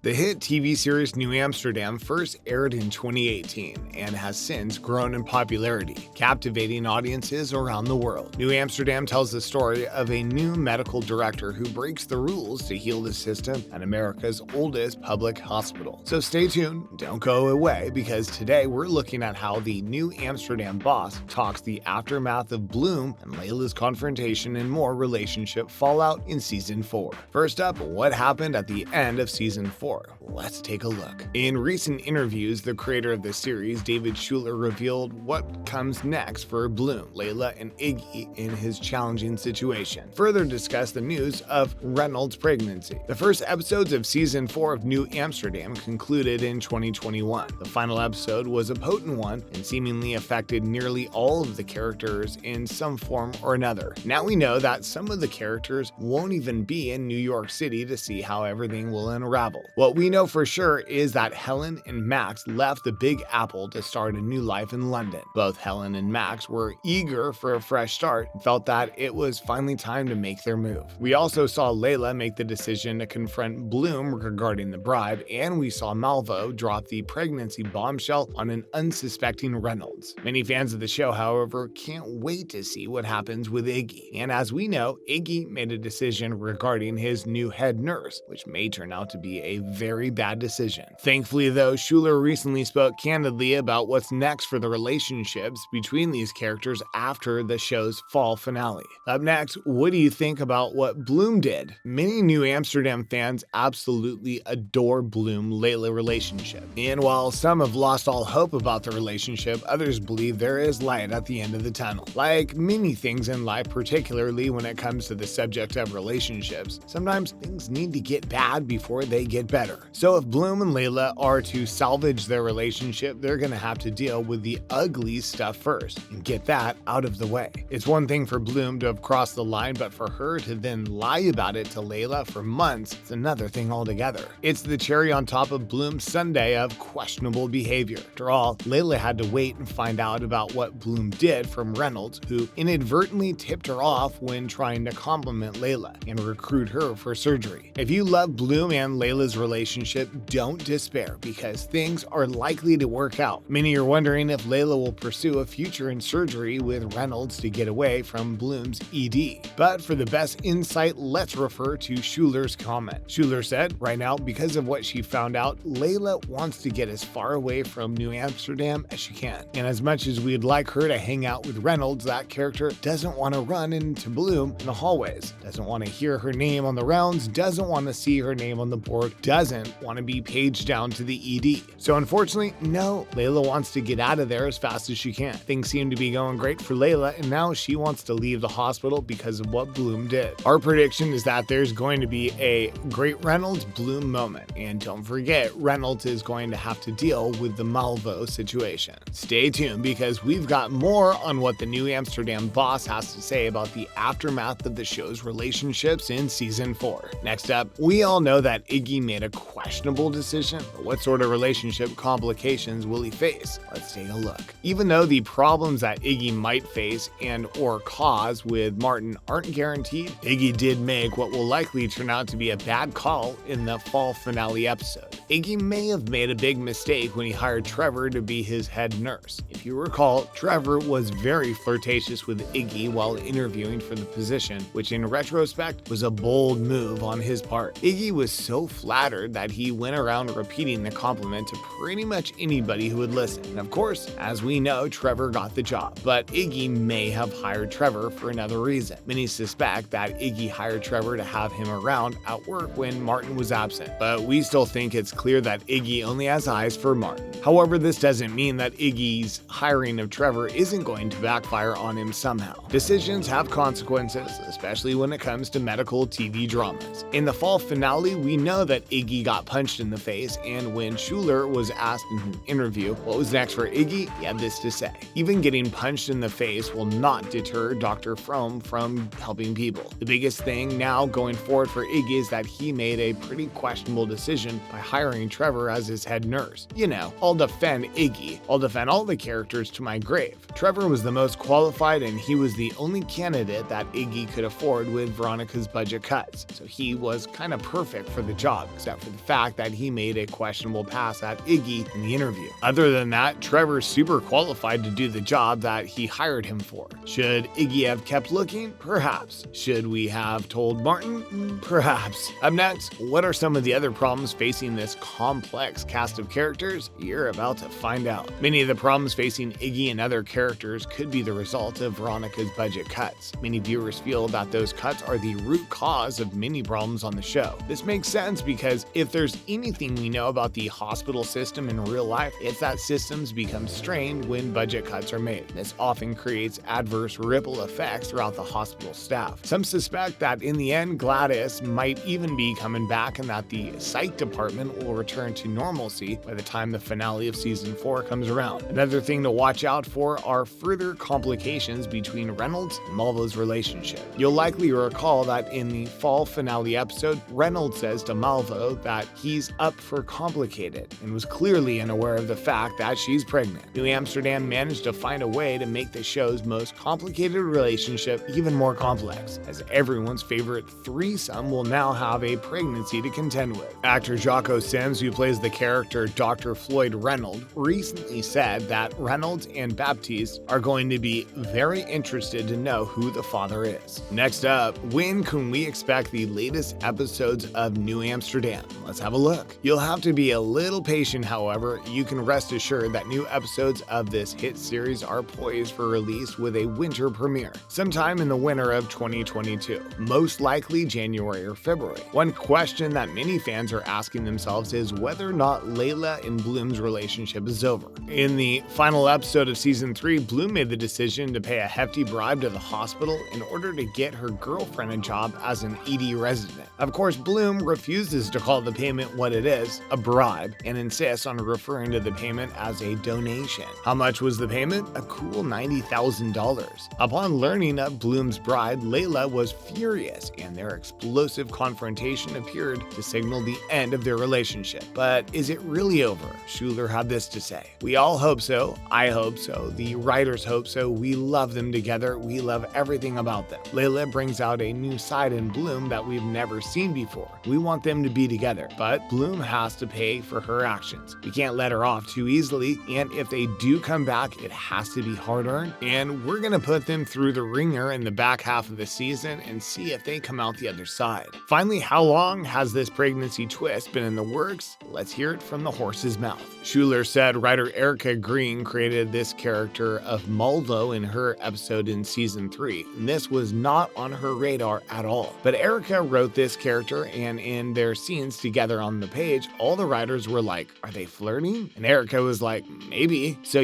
The hit TV series New Amsterdam first aired in 2018 and has since grown in popularity, captivating audiences around the world. New Amsterdam tells the story of a new medical director who breaks the rules to heal the system at America's oldest public hospital. So stay tuned, don't go away, because today we're looking at how the New Amsterdam boss talks the aftermath of Bloom and Leyla's confrontation and more relationship fallout in Season 4. First up, what happened at the end of Season 4? Let's take a look. In recent interviews, the creator of the series, David Schuler, revealed what comes next for Bloom, Leyla, and Iggy in his challenging situation. Further discussed the news of Reynolds' pregnancy. The first episodes of Season 4 of New Amsterdam concluded in 2021. The final episode was a potent one and seemingly affected nearly all of the characters in some form or another. Now we know that some of the characters won't even be in New York City to see how everything will unravel. What we know for sure is that Helen and Max left the Big Apple to start a new life in London. Both Helen and Max were eager for a fresh start and felt that it was finally time to make their move. We also saw Leyla make the decision to confront Bloom regarding the bribe, and we saw Malvo drop the pregnancy bombshell on an unsuspecting Reynolds. Many fans of the show, however, can't wait to see what happens with Iggy. And as we know, Iggy made a decision regarding his new head nurse, which may turn out to be a very bad decision. Thankfully, though, Schuler recently spoke candidly about what's next for the relationships between these characters after the show's fall finale. Up next, what do you think about what Bloom did? Many New Amsterdam fans absolutely adore Bloom-Leyla relationship. And while some have lost all hope about the relationship, others believe there is light at the end of the tunnel. Like many things in life, particularly when it comes to the subject of relationships, sometimes things need to get bad before they get better. So if Bloom and Leyla are to salvage their relationship, they're gonna have to deal with the ugly stuff first and get that out of the way. It's one thing for Bloom to have crossed the line, but for her to then lie about it to Leyla for months, it's another thing altogether. It's the cherry on top of Bloom's sundae of questionable behavior. After all, Leyla had to wait and find out about what Bloom did from Reynolds, who inadvertently tipped her off when trying to compliment Leyla and recruit her for surgery. If you love Bloom and Leyla's relationship, don't despair, because things are likely to work out. Many are wondering if Leyla will pursue a future in surgery with Reynolds to get away from Bloom's ED. But for the best insight, let's refer to Schuler's comment. Schuler said, right now, because of what she found out, Leyla wants to get as far away from New Amsterdam as she can. And as much as we'd like her to hang out with Reynolds, that character doesn't want to run into Bloom in the hallways, doesn't want to hear her name on the rounds, doesn't want to see her name on the board, doesn't want to be paged down to the ED. So unfortunately, no, Leyla wants to get out of there as fast as she can. Things seem to be going great for Leyla, and now she wants to leave the hospital because of what Bloom did. Our prediction is that there's going to be a great Reynolds-Bloom moment, and don't forget, Reynolds is going to have to deal with the Malvo situation. Stay tuned, because we've got more on what the New Amsterdam boss has to say about the aftermath of the show's relationships in Season 4. Next up, we all know that Iggy made a questionable decision, but what sort of relationship complications will he face? Let's take a look. Even though the problems that Iggy might face and or cause with Martin aren't guaranteed, Iggy did make what will likely turn out to be a bad call in the fall finale episode. Iggy may have made a big mistake when he hired Trevor to be his head nurse. If you recall, Trevor was very flirtatious with Iggy while interviewing for the position, which in retrospect was a bold move on his part. Iggy was so flattered that he went around repeating the compliment to pretty much anybody who would listen. And of course, as we know, Trevor got the job. But Iggy may have hired Trevor for another reason. Many suspect that Iggy hired Trevor to have him around at work when Martin was absent. But we still think it's clear that Iggy only has eyes for Martin. However, this doesn't mean that Iggy's hiring of Trevor isn't going to backfire on him somehow. Decisions have consequences, especially when it comes to medical TV dramas. In the fall finale, we know that Iggy got punched in the face, and when Schuler was asked in an interview what was next for Iggy, he had this to say: "Even getting punched in the face will not deter Dr. Fromm from helping people. The biggest thing now going forward for Iggy is that he made a pretty questionable decision by hiring hiring Trevor as his head nurse. You know, I'll defend Iggy. I'll defend all the characters to my grave. Trevor was the most qualified and he was the only candidate that Iggy could afford with Veronica's budget cuts. So he was kind of perfect for the job, except for the fact that he made a questionable pass at Iggy in the interview. Other than that, Trevor's super qualified to do the job that he hired him for. Should Iggy have kept looking? Perhaps. Should we have told Martin? Perhaps. Up next, what are some of the other problems facing this complex cast of characters? You're about to find out. Many of the problems facing Iggy and other characters could be the result of Veronica's budget cuts. Many viewers feel that those cuts are the root cause of many problems on the show. This makes sense because if there's anything we know about the hospital system in real life, it's that systems become strained when budget cuts are made. This often creates adverse ripple effects throughout the hospital staff. Some suspect that in the end, Gladys might even be coming back and that the psych department will return to normalcy by the time the finale of season 4 comes around. Another thing to watch out for are further complications between Reynolds and Malvo's relationship. You'll likely recall that in the fall finale episode, Reynolds says to Malvo that he's up for complicated and was clearly unaware of the fact that she's pregnant. New Amsterdam managed to find a way to make the show's most complicated relationship even more complex, as everyone's favorite threesome will now have a pregnancy to contend with. Actor Jocko Sims, who plays the character Dr. Floyd Reynolds, recently said that Reynolds and Baptiste are going to be very interested to know who the father is. Next up, when can we expect the latest episodes of New Amsterdam? Let's have a look. You'll have to be a little patient, however. You can rest assured that new episodes of this hit series are poised for release with a winter premiere, sometime in the winter of 2022, most likely January or February. One question that many fans are asking themselves is whether or not Leyla and Bloom's relationship is over. In the final episode of season 3, Bloom made the decision to pay a hefty bribe to the hospital in order to get her girlfriend a job as an ED resident. Of course, Bloom refuses to call the payment what it is, a bribe, and insists on referring to the payment as a donation. How much was the payment? A cool $90,000. Upon learning of Bloom's bribe, Leyla was furious, and their explosive confrontation appeared to signal the end of their relationship. But is it really over? Schuler had this to say: "We all hope so. I hope so. The writers hope so. We love them together. We love everything about them. Leyla brings out a new side in Bloom that we've never seen before. We want them to be together, but Bloom has to pay for her actions. We can't let her off too easily, and if they do come back, it has to be hard-earned, and we're gonna put them through the ringer in the back half of the season and see if they come out the other side." Finally, how long has this pregnancy twist been in the works? Let's hear it from the horse's mouth. Schuler said writer Erica Green created this character of Malvo in her episode in season 3, and this was not on her radar at all. But Erica wrote this character, and in their scenes together on the page, all the writers were like, "Are they flirting?" And Erica was like, "Maybe." So,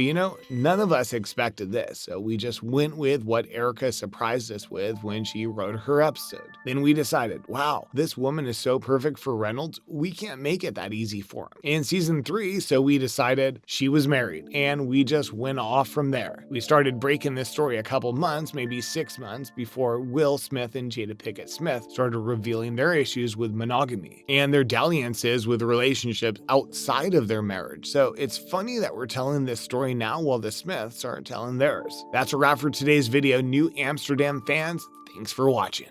none of us expected this, so we just went with what Erica surprised us with when she wrote her episode. Then we decided, wow, this woman is so perfect for Reynolds, we can't make it that easy for him. In season 3, so we decided she was married, and we just went off from there. We started breaking this story a couple months, maybe 6 months, before Will Smith and Jada Pinkett Smith started revealing their issues with monogamy and their dalliances with relationships outside of their marriage. So it's funny that we're telling this story now while the Smiths aren't telling theirs. That's a wrap for today's video, New Amsterdam fans. Thanks for watching.